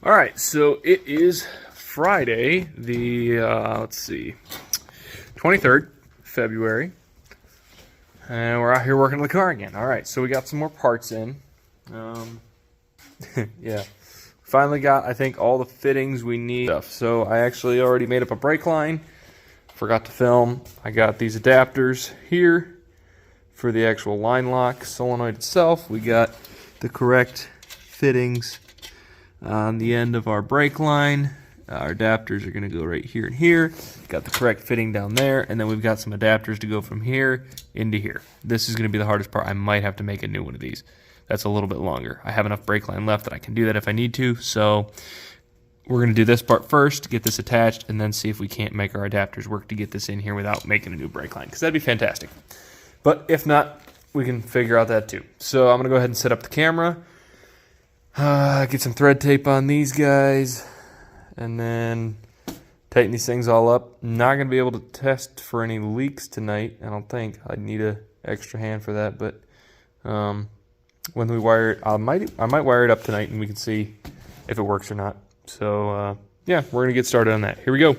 All right, so it is Friday, the let's see, 23rd February, and we're out here working on the car again. All right, so we got some more parts in. Yeah, finally got, I think, all the fittings we need. So I actually already made up a brake line. Forgot to film. I got these adapters here for the actual line lock solenoid itself. We got the correct fittings on the end of our brake line. Our adapters are going to go right here and here. Got the correct fitting down there, and then we've got some adapters to go from here into here. This is going to be the hardest part. I might have to make a new one of these. That's a little bit longer. I have enough brake line left that I can do that if I need to, so we're going to do this part first, get this attached, and then see if we can't make our adapters work to get this in here without making a new brake line, because that'd be fantastic. But if not, we can figure out that too. So I'm going to go ahead and set up the camera. Get some thread tape on these guys, and then tighten these things all up. Not going to be able to test for any leaks tonight, I don't think. I'd need an extra hand for that, but when we wire it, I might wire it up tonight and we can see if it works or not. So yeah, we're going to get started on that. Here we go.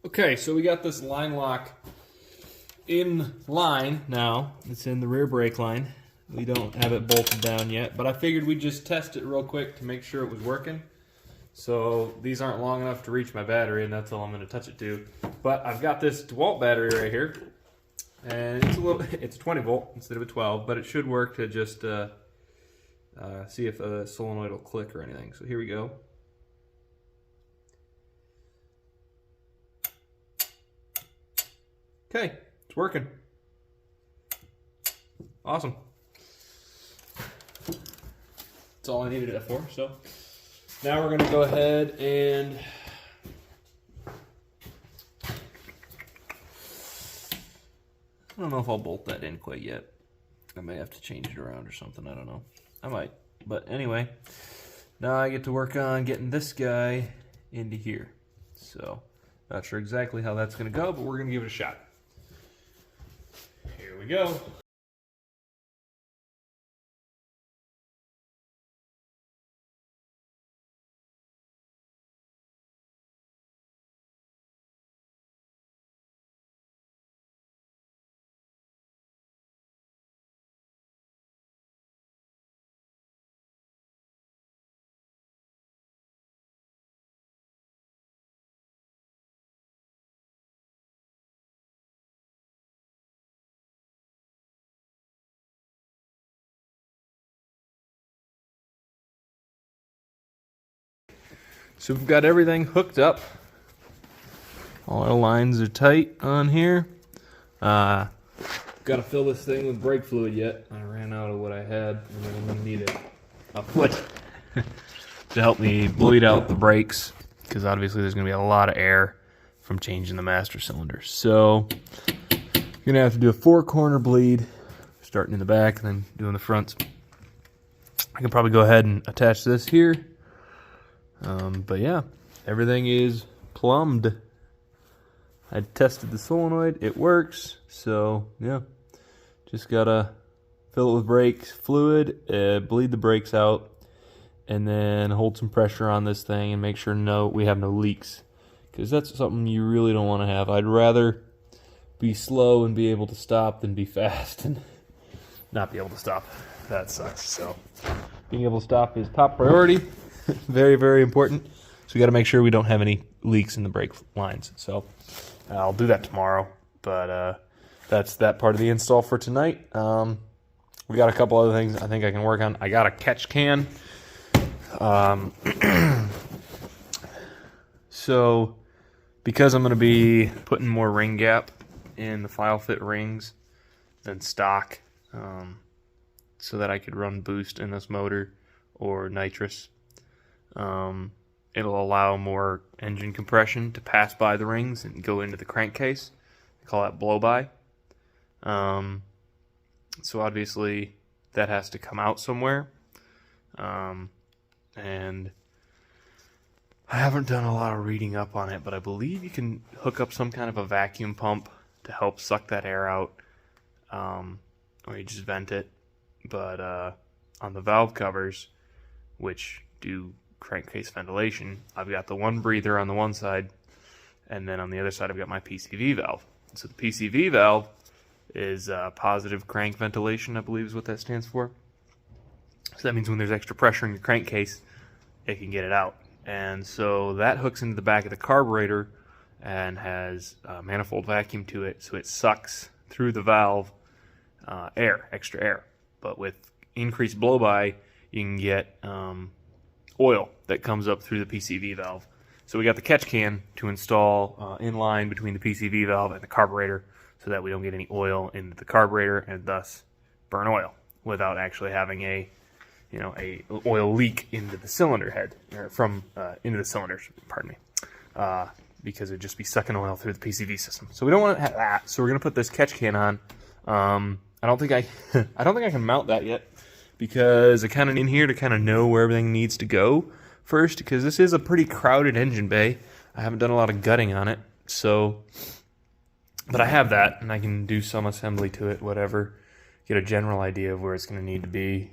Okay, so we got this line lock in line now. It's in the rear brake line. We don't have it bolted down yet, but I figured we'd just test it real quick to make sure it was working. So these aren't long enough to reach my battery, and that's all I'm going to touch it to. But I've got this DeWalt battery right here, and it's a 20 volt instead of a 12, but it should work to just see if the solenoid will click or anything. So here we go. Okay, it's working. Awesome. That's all I needed it for. So now we're going to go ahead and I don't know if I'll bolt that in quite yet. I may have to change it around or something. I don't know. I might. But anyway, now I get to work on getting this guy into here. So not sure exactly how that's going to go, but we're going to give it a shot. Here we go. So we've got everything hooked up. All our lines are tight on here. Got to fill this thing with brake fluid yet. I ran out of what I had, and I'm going to need a foot to help me bleed out the brakes, because obviously there's going to be a lot of air from changing the master cylinder. So you're going to have to do a 4-corner bleed, starting in the back and then doing the fronts. I can probably go ahead and attach this here. But yeah, everything is plumbed. I tested the solenoid, it works. So yeah, just gotta fill it with brake fluid, bleed the brakes out, and then hold some pressure on this thing and make sure we have no leaks, because that's something you really don't want to have. I'd rather be slow and be able to stop than be fast and not be able to stop. That sucks. So being able to stop is top priority. Very, very important. So we got to make sure we don't have any leaks in the brake lines. So I'll do that tomorrow. But that's that part of the install for tonight. We got a couple other things I think I can work on. I got a catch can. So because I'm going to be putting more ring gap in the file fit rings than stock, so that I could run boost in this motor or nitrous, it'll allow more engine compression to pass by the rings and go into the crankcase. They call that blow-by. So obviously that has to come out somewhere. And I haven't done a lot of reading up on it, but I believe you can hook up some kind of a vacuum pump to help suck that air out, or you just vent it. But on the valve covers, which do crankcase ventilation, I've got the one breather on the one side, and then on the other side I've got my PCV valve. So the PCV valve is positive crank ventilation, I believe is what that stands for. So that means when there's extra pressure in your crankcase, it can get it out. And so that hooks into the back of the carburetor and has a manifold vacuum to it, so it sucks through the valve extra air. But with increased blow-by, you can get oil that comes up through the PCV valve. So we got the catch can to install in line between the PCV valve and the carburetor, so that we don't get any oil into the carburetor and thus burn oil without actually having a oil leak into the cylinder head, or from into the cylinders, pardon me, because it'd just be sucking oil through the PCV system. So we don't want to have that. So we're gonna put this catch can on. I don't think I can mount that yet, because I kind of in here to kind of know where everything needs to go first, because this is a pretty crowded engine bay. I haven't done a lot of gutting on it, so, but I have that, and I can do some assembly to it, whatever, get a general idea of where it's going to need to be.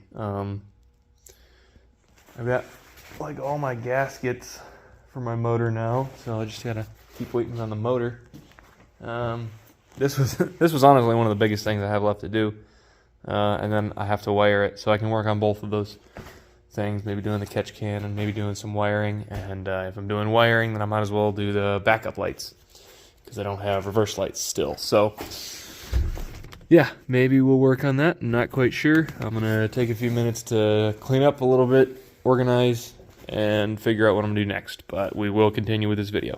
I've got like all my gaskets for my motor now, so I just gotta keep waiting on the motor. This was honestly one of the biggest things I have left to do, and then I have to wire it, so I can work on both of those things, maybe doing the catch can and maybe doing some wiring. And if I'm doing wiring, then I might as well do the backup lights, because I don't have reverse lights still. So yeah, maybe we'll work on that. I'm not quite sure. I'm gonna take a few minutes to clean up a little bit, organize, and figure out what I'm gonna do next, but we will continue with this video.